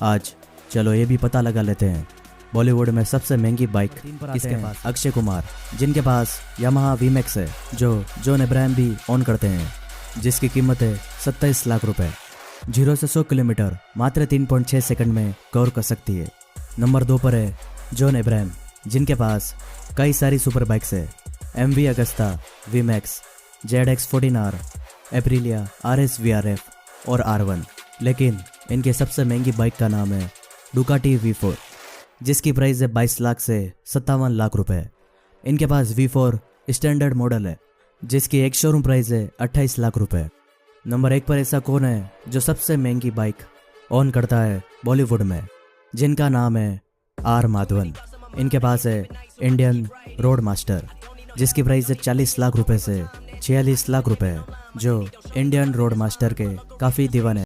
आज चलो ये भी पता लगा लेते हैं बॉलीवुड में सबसे महंगी बाइक किसके पास। अक्षय कुमार, जिनके पास यामाहा वीमैक्स है, जो जॉन अब्राहम भी ओन करते हैं, जिसकी कीमत है 27 लाख रुपए। 0 से 100 किलोमीटर मात्र 3.6 सेकंड में कवर कर सकती है। नंबर 2 पर है जॉन अब्राहम, जिनके पास कई सारी सुपर बाइक्स है, MV Agusta, VMAX, ZX14R, Aprilia, RS VRF और R1। लेकिन इनके सबसे महंगी बाइक का नाम है डुकाटी V4, जिसकी प्राइस है 22 लाख से 57 लाख रुपए। इनके पास V4 स्टैंडर्ड मॉडल है, जिसकी एक शोरूम प्राइस है 28 लाख रुपए। नंबर 1 पर ऐसा कौन है जो सबसे महंगी बाइक ओन करता है बॉलीवुड में, जिनका नाम है R माधवन। इनके पास है इंडियन रोड मास्टर, जिसकी प्राइस है 40 लाख रुपए से 46 लाख रुपए, जो इंडियन रोड मास्टर के काफ़ी दीवाने